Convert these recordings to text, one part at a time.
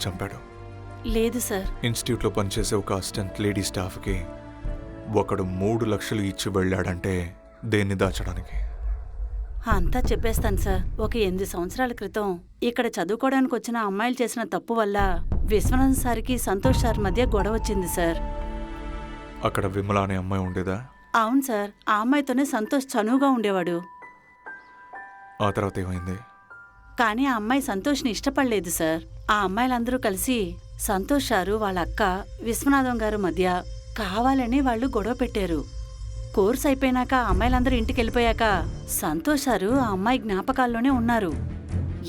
చంపాడు. లేదు సార్. ఇన్స్టిట్యూట్లో పనిచేసే ఒక అసిస్టెంట్ లేడీ స్టాఫ్కి ఒకడు 3 లక్షలు ఇచ్చి వెళ్ళాడంటే దేన్ని దాచడానికి? అంతా చెప్పేస్తాను సార్. ఒక 8 సంవత్సరాల క్రితం ఇక్కడ చదువుకోవడానికి వచ్చిన అమ్మాయిలు చేసిన తప్పు వల్ల విశ్వనాథ్ సార్కి సంతోష్ సార్ మధ్య గొడవ వచ్చింది సార్. అక్కడ విమల అనే అమ్మాయి ఉండేదా? అవును సార్. ఆ అమ్మాయితోనే సంతోష్ చనువుగా ఉండేవాడు. ఆ తర్వాత ఏమైంది? కానీ ఆ అమ్మాయి సంతోష్ని ఇష్టపడలేదు సార్. ఆ అమ్మాయిలందరూ కలిసి సంతోష్ సారు వాళ్ళ అక్క విశ్వనాథం గారు మధ్య కావాలని వాళ్ళు గొడవ పెట్టారు. కోర్స్ అయిపోయినాక ఆ అమ్మాయిలందరూ ఇంటికి వెళ్ళిపోయాక సంతోష్ సారు ఆ అమ్మాయి జ్ఞాపకాల్లోనే ఉన్నారు.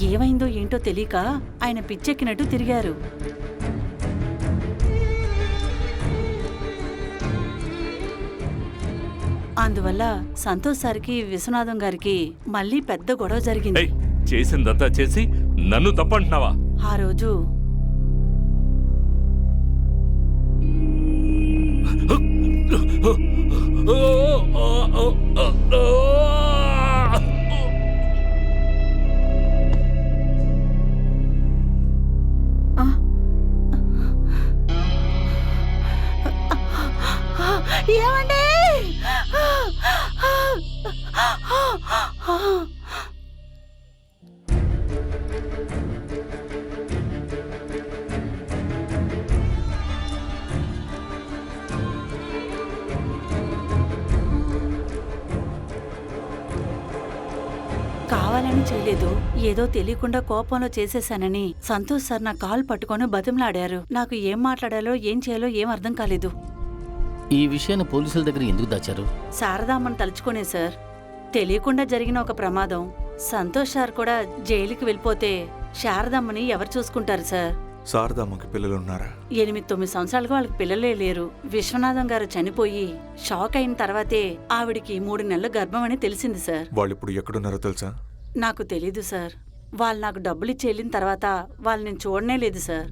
ఏమైందో ఏంటో తెలియక ఆయన పిచ్చెక్కినట్టు తిరిగారు. అందువల్ల సంతోష్ సార్కి విశ్వనాథం గారికి మళ్ళీ పెద్ద గొడవ జరిగింది. చేసిందంతా చేసి నన్ను తప్పంటున్నావా? ఆ రోజు ఏమండి? కావాలని చేయలేదు, ఏదో తెలియకుండా కోపంలో చేసేశానని సంతోష్ సార్ నా కాలు పట్టుకొని బతిమలాడారు. నాకు ఏం మాట్లాడాలో ఏం చేయాలో ఏం అర్థం కాలేదు. ఈ విషయాన్ని పోలీసుల దగ్గర ఎందుకు దాచారు? శారదామ్మని తలుచుకునే సార్. తెలియకుండా జరిగిన ఒక ప్రమాదం. సంతోష్ సార్ కూడా జైలుకి వెళ్ళిపోతే శారదామ్మని ఎవరు చూసుకుంటారు సార్? శారదామ్మకి పిల్లలున్నారా? 8-9 సంవత్సరాలుగా వాళ్ళకి పిల్లలే లేరు. విశ్వనాథం గారు చనిపోయి షాక్ అయిన తర్వాతే ఆవిడికి 3 నెలల గర్భం అని తెలిసింది సార్. వాళ్ళు ఇప్పుడు ఎక్కడున్నారో తెలుసా? నాకు తెలీదు సార్. వాళ్ళు నాకు డబ్బులిచ్చి వెళ్ళిన తర్వాత వాళ్ళు నేను చూడనే లేదు సార్.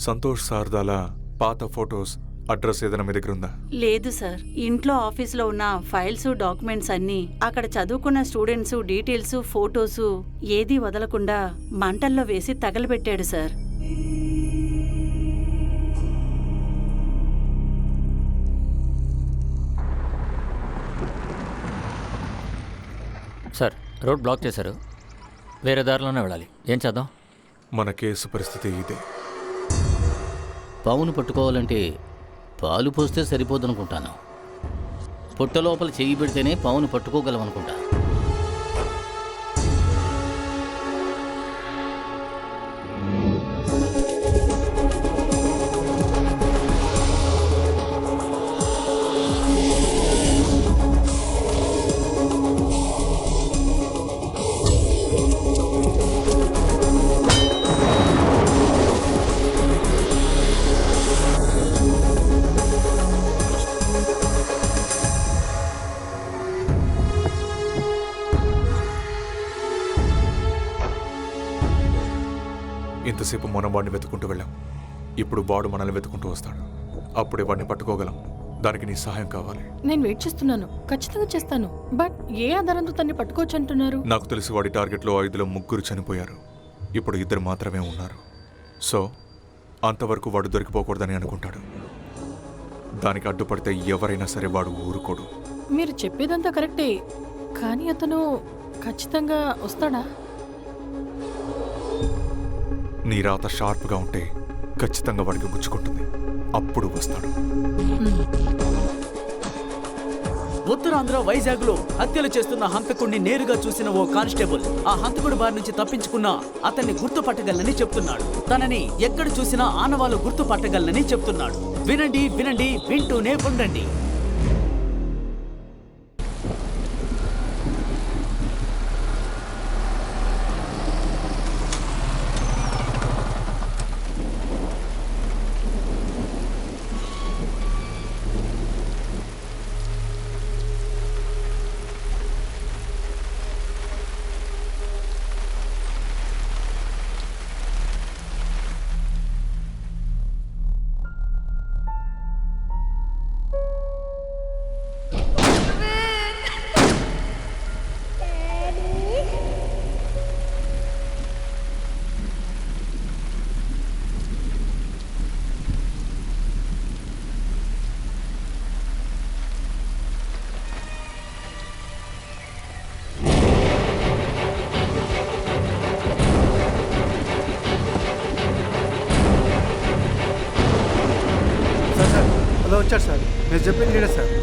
సంతోష్ శారదాల పాత ఫొటోస్, అడ్రస్ ఏదైనా మీ దగ్గర ఉందా? లేదు సార్. ఇంట్లో ఆఫీస్లో ఉన్న ఫైల్స్, డాక్యుమెంట్స్ అన్నీ, అక్కడ చదువుకున్న స్టూడెంట్స్ డీటెయిల్స్, ఫోటోస్ ఏదీ వదలకుండా మంటల్లో వేసి తగలబెట్టాడు సార్. సార్, రోడ్ బ్లాక్ చేశారు. వేరే దారిలోనే వెళ్ళాలి. ఏం చేద్దాం? మన కేసు పరిస్థితి ఇదే. పావును పట్టుకోవాలంటే పాలు పోస్తే సరిపోదనుకుంటాను. పొట్ట లోపల చెయ్యి పెడితేనే పావును పట్టుకోగలమనుకుంటా. ఇంతసేపు మనం వాడిని వెతుకుంటూ వెళ్ళాం. ఇప్పుడు వాడు మనల్ని వెతుకుంటూ వస్తాడు. అప్పుడే వాడిని పట్టుకోగలం. దానికి నీ సహాయం కావాలి. నేను వెయిట్ చేస్తున్నాను. ఖచ్చితంగా చేస్తాను. బట్ ఏ ఆధారంతో తన్ని పట్టుకోవచ్చు అంటున్నారు? నాకు తెలిసి వాడి టార్గెట్లో 5లో 3 చనిపోయారు. ఇప్పుడు 2 మాత్రమే ఉన్నారు. సో అంతవరకు వాడు దొరికిపోకూడదని అనుకుంటాడు. దానికి అడ్డుపడితే ఎవరైనా సరే వాడు ఊరుకోడు. మీరు చెప్పేదంతా కరెక్టే, కానీ అతను ఖచ్చితంగా వస్తాడా? నీ రాత షార్ప్గా ఉంటే ఖచ్చితంగా వాడికి గుచ్చుకుంటుంది. అప్పుడు వస్తాడు. ఉత్తరాంధ్ర వైజాగ్లో హత్యలు చేస్తున్న హంతకుడిని నేరుగా చూసిన ఓ కానిస్టేబుల్ ఆ హంతకుడి బారి నుంచి తప్పించుకున్నా అతన్ని గుర్తుపట్టగలనని చెప్తున్నాడు. తనని ఎక్కడ చూసినా ఆనవాళ్ళు గుర్తుపట్టగలనని చెప్తున్నాడు. వినండి వినండి, వింటూనే ఉండండి. అలా వచ్చారు సార్. నేను చెప్పింది లీడర్ సార్.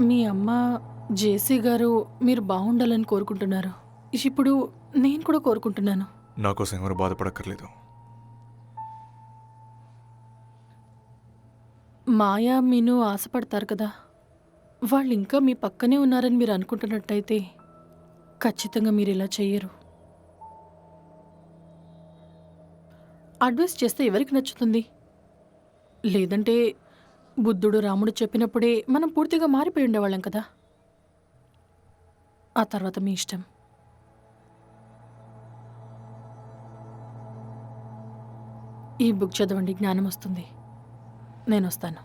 మీ అమ్మ జేసీ గారు మీరు బాగుండాలని కోరుకుంటున్నారు. ఇప్పుడు నేను కూడా కోరుకుంటున్నాను. నా కోసం ఎవరు బాధపడక్కర్లేదు. మాయా మీను ఆశపడతారు కదా, వాళ్ళు ఇంకా మీ పక్కనే ఉన్నారని మీరు అనుకుంటున్నట్టయితే ఖచ్చితంగా మీరు ఇలా చెయ్యరు. అడ్వైస్ చేస్తే ఎవరికి నచ్చుతుంది? లేదంటే బుద్ధుడు రాముడు చెప్పినప్పుడే మనం పూర్తిగా మారిపోయి ఉండేవాళ్ళం కదా. ఆ తర్వాత మీ ఇష్టం. ఈ బుక్ చదవండి, జ్ఞానం వస్తుంది. నేను వస్తాను.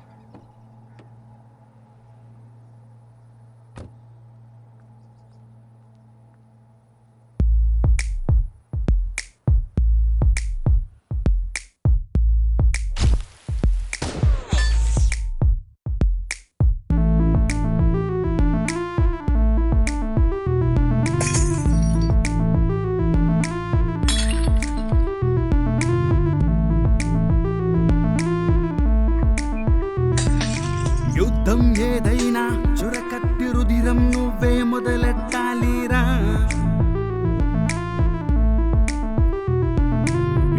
యుద్ధం ఏదైనా చురకత్తి రుధిరం నువ్వే మొదలెట్టాలిరా.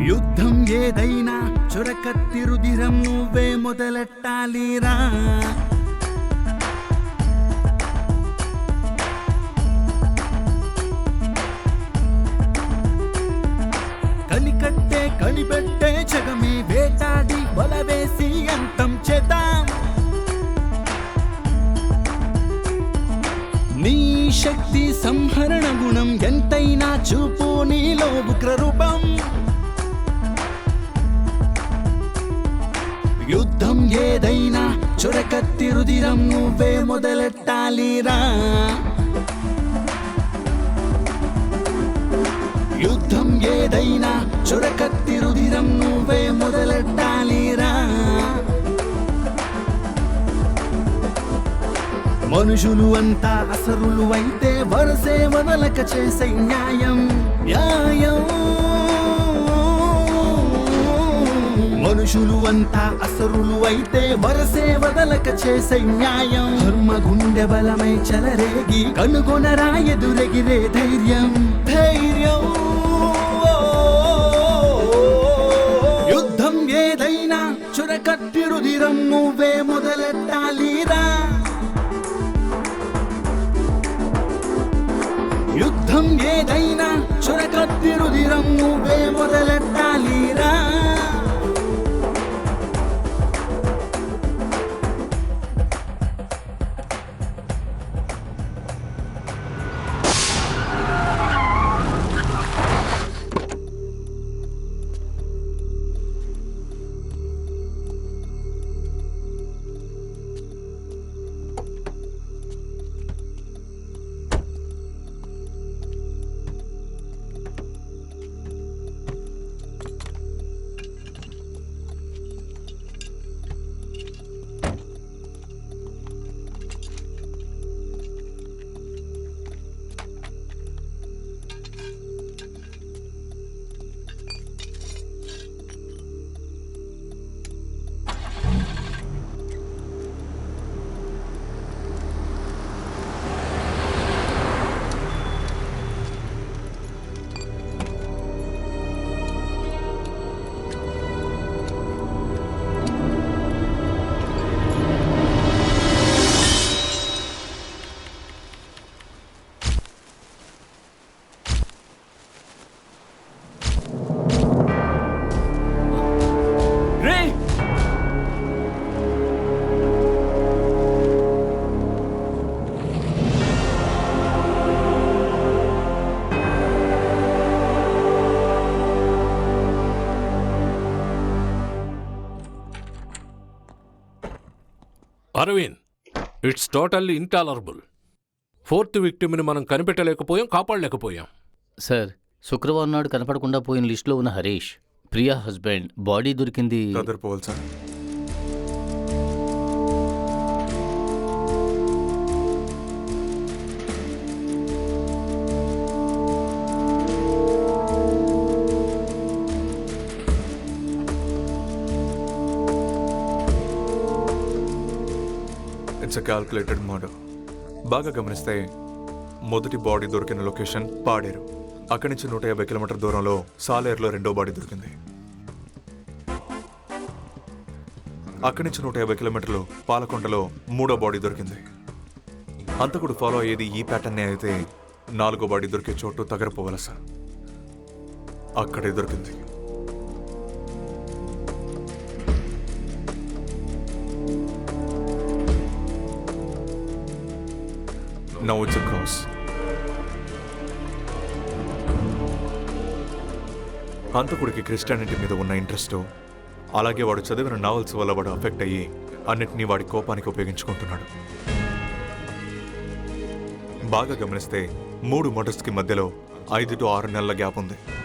యుద్ధం ఏదైనా చురకత్తి రుధిరం నువ్వే మొదలెట్టాలిరా. కనికట్టే కనిపెట్టే జగమే వేటాడి బలవేసి అంతం చేద్దాం. నీ శక్తి సంహరణ గుణం ఎంతైనా చూపు నీలో ఉగ్రరూపం. యుద్ధం ఏదైనా చురకత్తి రుధిరం నువ్వే మొదలెట్టాలిరా. యుద్ధం ఏదైనా చురకత్తి రుధిరం నువ్వే మొదలెట్టాలిరా. మనుషులు అంతా అసరులు అయితే వరసే వదలక చేసే న్యాయం న్యాయం. మనుషులు అంతా అసరులు అయితే వరసే వదలక చేసే న్యాయం. ధర్మ గుండె బలమై చెలరేగి కనుగొనరా ఎదురెగిరే ధైర్యం ధైర్యం. యుద్ధం ఏదైనా చురకత్తి రుధిరం నువ్వే మొదలెట్టాలిరా. యుద్ధం ఏదైనా చురకత్తి రుధిరం నువ్వే మొదలెట్టాలిరా. Arvind, it's totally intolerable. Fourth విక్టిమ్ని మనం కనిపెట్టలేకపోయాం, కాపాడలేకపోయాం. సార్, శుక్రవారం నాడు కనపడకుండా పోయిన లిస్టులో ఉన్న హరీష్, ప్రియా హస్బెండ్ బాడీ దొరికింది. బ్రదర్ పోల్ sir. It's a calculated murder. బాగా గమనిస్తే మొదటి బాడీ దొరికిన లొకేషన్ పాడేరు. అక్కడి నుంచి 150 కిలోమీటర్ దూరంలో సాలేరులో రెండో బాడీ దొరికింది. అక్కడి నుంచి 150 కిలోమీటర్లు పాలకొండలో మూడో బాడీ దొరికింది. హంతకుడు ఫాలో అయ్యేది ఈ ప్యాటర్నే అయితే 4గో బాడీ దొరికే చోటు తగరపోవలస. అక్కడే దొరికింది. Now it's a cross. హంతకుడికి క్రిస్టియానిటీ మీద ఉన్న ఇంట్రెస్ట్, అలాగే వాడు చదివిన నావెల్స్ వల్ల వాడు అఫెక్ట్ అయ్యి అన్నిటినీ వాడి కోపానికి ఉపయోగించుకుంటున్నాడు. బాగా గమనిస్తే 3 మర్డర్స్కి మధ్యలో 5 to 6 నెలల గ్యాప్ ఉంది.